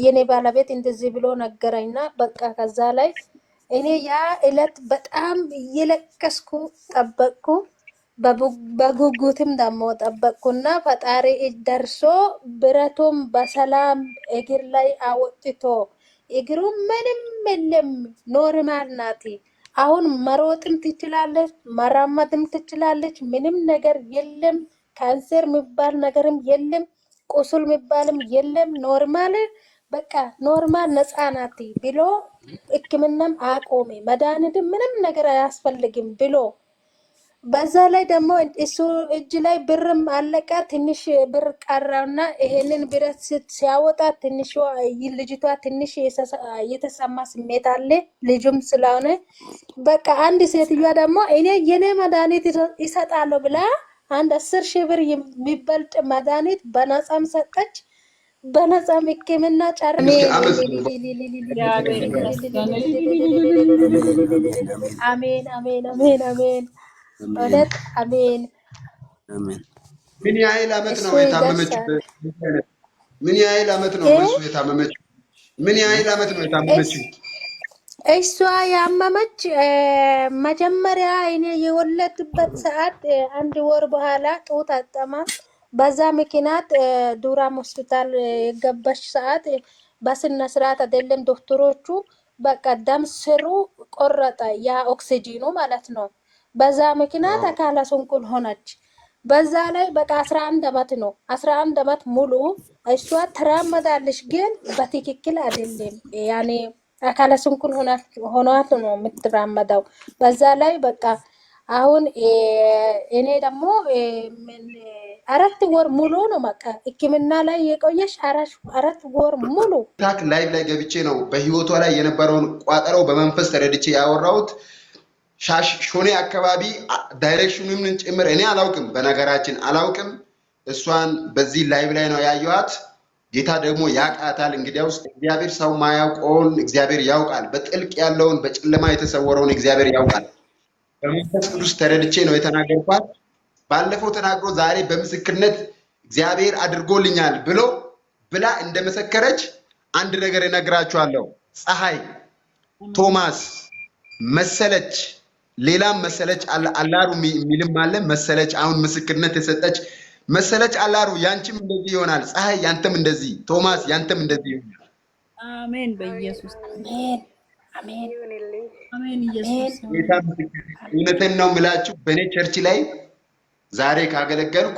የኔ ባለቤት እንደዚህ ብሎ ነገረኝና በቃ ከዛ ላይ እኔ ያ እለት በጣም እየለቀስኩ ጠበቅኩ። በጉጉትም ደግሞ ጠበቅኩና ፈጣሪ እጅ ደርሶ ብረቱም በሰላም እግር ላይ አወጥቶ እግሩ ምንም የለም ኖርማል ናት። አሁን መሮጥም ትችላለች፣ መራመድም ትችላለች። ምንም ነገር የለም። ካንሰር የሚባል ነገርም የለም። ቁስል የሚባልም የለም። ኖርማል በቃ ኖርማል ነፃ ናት ብሎ ሕክምናም አቆሜ። መድኃኒትም ምንም ነገር አያስፈልግም ብሎ በዛ ላይ ደግሞ እሱ እጅ ላይ ብርም አለቀ። ትንሽ ብር ቀረውና ይሄንን ብረት ሲያወጣ ትንሽ ልጅቷ ትንሽ የተሰማ ስሜት አለ ልጁም ስለሆነ በቃ አንድ ሴትዮዋ ደግሞ እኔ የኔ መድኃኒት ይሰጣለሁ ብላ አንድ 10,000 ብር የሚበልጥ መድኃኒት በነፃም ሰጠች። በነፃም ሕክምና አሜን አሜን አሜን አሜን ማለት አሜን። ምን ያህል አመት ነው የታመመችው? ምን ያህል አመት ነው እሱ የታመመችው? ምን ያህል አመት ነው የታመመችው? እሷ ያመመች መጀመሪያ እኔ የወለድበት ሰዓት 1 ወር በኋላ ጡት አጠማ። በዛ ምክንያት ዱራም ሆስፒታል የገባች ሰዓት በስነ ስርዓት አይደለም ዶክተሮቹ በቃ ደም ስሩ ቆረጠ፣ ያ ኦክሲጂኑ ማለት ነው። በዛ ምክንያት አካለ ስንኩል ሆነች። በዛ ላይ በቃ 11 አመት ነው 11 አመት ሙሉ እሷ ትራመዳለች፣ ግን በትክክል አይደለም። ያኔ አካለ ስንኩል ሆኗት ነው የምትራመደው። በዛ ላይ በቃ አሁን እኔ ደግሞ 4 ወር ሙሉ ነው በቃ ሕክምና ላይ የቆየሽ 4 ወር ሙሉ ታክ ላይቭ ላይ ገብቼ ነው በህይወቷ ላይ የነበረውን ቋጠሮ በመንፈስ ተረድቼ ያወራሁት። ሾኔ አካባቢ ዳይሬክሽኑን ጭምር እኔ አላውቅም፣ በነገራችን አላውቅም። እሷን በዚህ ላይቭ ላይ ነው ያየኋት። ጌታ ደግሞ ያውቃታል። እንግዲያውስ እግዚአብሔር ሰው ማያውቀውን እግዚአብሔር ያውቃል። በጥልቅ ያለውን በጨለማ የተሰወረውን እግዚአብሔር ያውቃል። በመንፈስ ቅዱስ ተረድቼ ነው የተናገርኳት። ባለፈው ተናግሮ ዛሬ በምስክርነት እግዚአብሔር አድርጎልኛል ብላ እንደመሰከረች አንድ ነገር እነግራችኋለሁ። ፀሐይ፣ ቶማስ፣ መሰለች፣ ሌላም መሰለች አላሩ የሚልም አለ። መሰለች አሁን ምስክርነት የሰጠች መሰለች አላሩ፣ ያንቺም እንደዚህ ይሆናል። ፀሐይ ያንተም እንደዚህ፣ ቶማስ ያንተም እንደዚህ ይሆናል። አሜን። በኢየሱስ አሜን አሜን አሜን። ኢየሱስ እውነቴን ነው የምላችሁ። በእኔ ቸርች ላይ ዛሬ ካገለገልኩ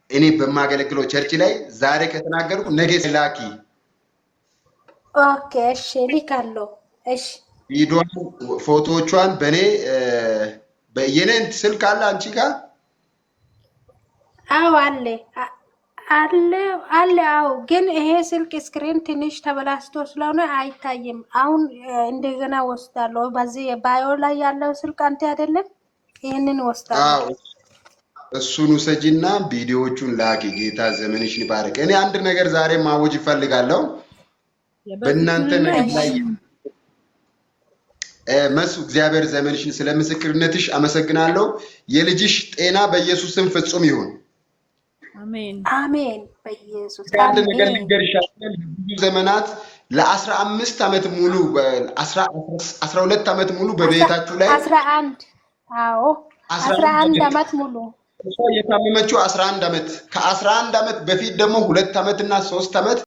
እኔ በማገለግለው ቸርች ላይ ዛሬ ከተናገርኩ ነገ ላኪ። ኦኬ እሺ፣ ልካለሁ። እሺ ቪዲዮን ፎቶዎቿን የኔን ስልክ አለ አንቺ ጋር? አዎ አለ። አዎ ግን ይሄ ስልክ ስክሪን ትንሽ ተበላሽቶ ስለሆነ አይታይም። አሁን እንደገና ወስዳለሁ። በዚህ ባዮ ላይ ያለው ስልክ አንተ አይደለም? ይሄንን ወስዳለሁ። እሱን ውሰጂና ቪዲዮዎቹን ላኪ። ጌታ ዘመንሽን ይባርክ። እኔ አንድ ነገር ዛሬ ማወጅ ይፈልጋለሁ በእናንተ ነገር ላይ መሱ። እግዚአብሔር ዘመንሽን ስለ ምስክርነትሽ አመሰግናለሁ። የልጅሽ ጤና በኢየሱስም ፍጹም ይሁን። አሜን አሜን። በኢየሱስ አንድ ነገር ልንገርሻለሁ። ብዙ ዘመናት ለ15 አመት ሙሉ 12 አመት ሙሉ በቤታችሁ ላይ 11 አዎ 11 አመት ሙሉ እሷ የታመመችው 11 አመት ከ11 አመት በፊት ደግሞ 2 አመት እና 3 አመት